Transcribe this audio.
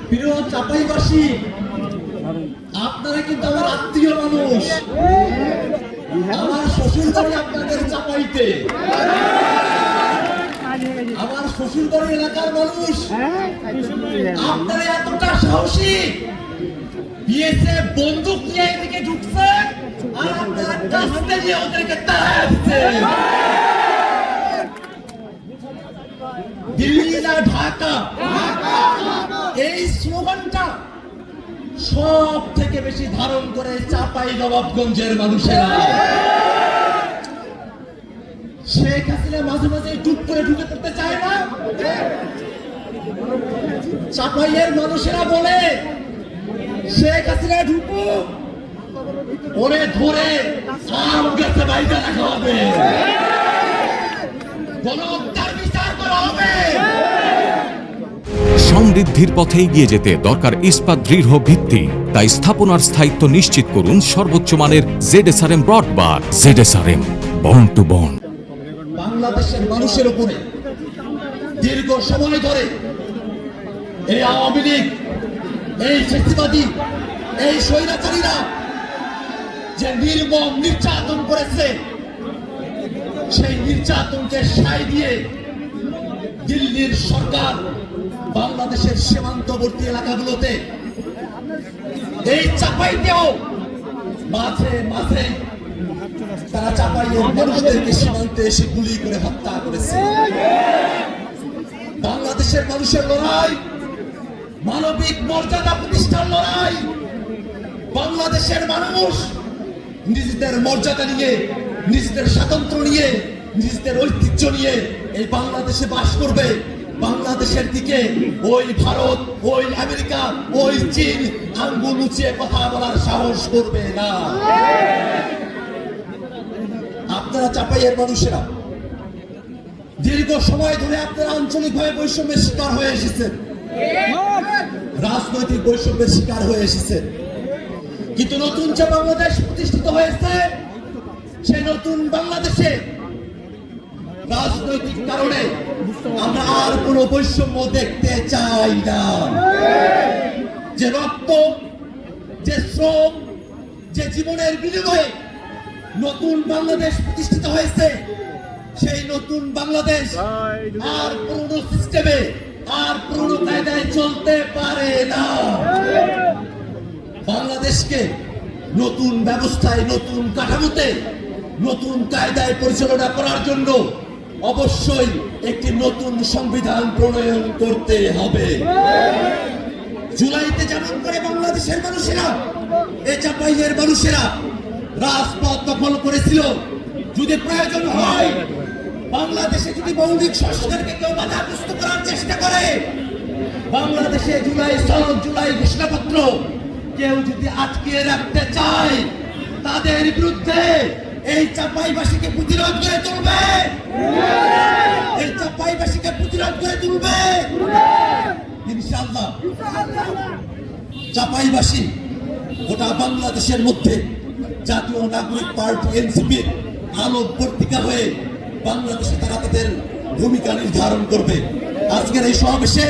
প্রিয় চাপাইবাসী, আপনারা কিন্তু আমার আত্মীয় মানুষ। আমার শ্বশুর বাড়ি আপনাদের চাপাইতে, আমার শ্বশুর বাড়ি এলাকার মানুষ। আপনারা এতটা সাহসী, বিএসএফ বন্দুক নিয়ে এদিকে ঢুকছে আর আপনারা কাস্তে নিয়ে ওদেরকে তাড়া দিচ্ছেন। দিল্লি না ঢাকা, এই স্লোগানটা সব থেকে বেশি ধারণ করে চাপাই নবাবগঞ্জের মানুষেরা। শেখ হাসিনা মাঝে মাঝে টুক করে ঢুকে পড়তে চায় না। চাপাইয়ের মানুষেরা বলে শেখ হাসিনা ঢুকুক, ওরে ধরে আম গাছে বাইরে রাখা হবে, গণহত্যার বিচার করা হবে। সমৃদ্ধির পথে এগিয়ে যেতে দরকার ইস্পাত দৃঢ় ভিত্তি। তাই স্থাপনার স্থায়িত্ব নিশ্চিত করুন সর্বোচ্চ মানের ZSRM ব্রডবার। ZSRM, bond to bond. বাংলাদেশের মানুষের উপরে দীর্ঘ সময় ধরে এই আওয়ামী লীগ, এই ফ্যাসিবাদী, এই স্বৈরাচারীরা যে নির্মম নির্যাতন করেছে, সেই নির্যাতনকে সায় দিয়ে দিল্লির সরকার বাংলাদেশের সীমান্তবর্তী এলাকাগুলোতে, এই চাপাইতেও মাঝে মাঝে তারা চাপাইয়ের মানুষদেরকে সীমান্তে এসে গুলি করে হত্যা করেছে। বাংলাদেশের মানুষের লড়াই মানবিক মর্যাদা প্রতিষ্ঠার লড়াই। বাংলাদেশের মানুষ নিজেদের মর্যাদা নিয়ে, নিজেদের স্বাতন্ত্র্য নিয়ে, নিজেদের ঐতিহ্য নিয়ে এই বাংলাদেশে বাস করবে। বাংলাদেশের দিকে ওই ভারত, ওই আমেরিকা, ওই চীন আঙ্গুল উঁচিয়ে কথা বলার সাহস করবে না। আপনারা চাপাইয়ের মানুষেরা দীর্ঘ সময় ধরে আপনারা আঞ্চলিকভাবে বৈষম্যের শিকার হয়ে এসেছেন, রাজনৈতিক বৈষম্যের শিকার হয়ে এসেছেন। কিন্তু নতুন যে বাংলাদেশ প্রতিষ্ঠিত হয়েছে, সেই নতুন বাংলাদেশে রাজনৈতিক কারণে আমরা আর কোনো বৈষম্য দেখতে চাই না। যে রক্ত, যে শ্রম, যে জীবনের বিনিময়ে নতুন বাংলাদেশ প্রতিষ্ঠিত হয়েছে, সেই নতুন বাংলাদেশ আর পুরনো সিস্টেমে, আর পুরনো কায়দায় চলতে পারে না। বাংলাদেশকে নতুন ব্যবস্থায়, নতুন কাঠামোতে, নতুন কায়দায় পরিচালনা করার জন্য অবশ্যই একটি নতুন সংবিধান প্রণয়ন করতে হবে। জুলাইতে যেমন করে বাংলাদেশের মানুষেরা, এই চাপাইয়ের মানুষেরা রাজপথ দখল করেছিল, যদি প্রয়োজন হয় বাংলাদেশে যদি মৌলিক সংস্কারকে কেউ বাধাগ্রস্ত করার চেষ্টা করে, বাংলাদেশে জুলাই সনদ, জুলাই ঘোষণাপত্র কেউ যদি আটকে রাখতে চায়, তাদের বিরুদ্ধে এই চাপাইবাসীকে প্রতিরোধ করে তুলবে, এই চাপাইবাসীকে প্রতিরোধ করে তুলবে ইনশাআল্লাহ। চাপাইবাসী গোটা বাংলাদেশের মধ্যে জাতীয় নাগরিক পার্টি এনসিপির আলোক পত্রিকা হয়ে বাংলাদেশে তারা তাদের ভূমিকা নির্ধারণ করবে। আজকের এই সমাবেশে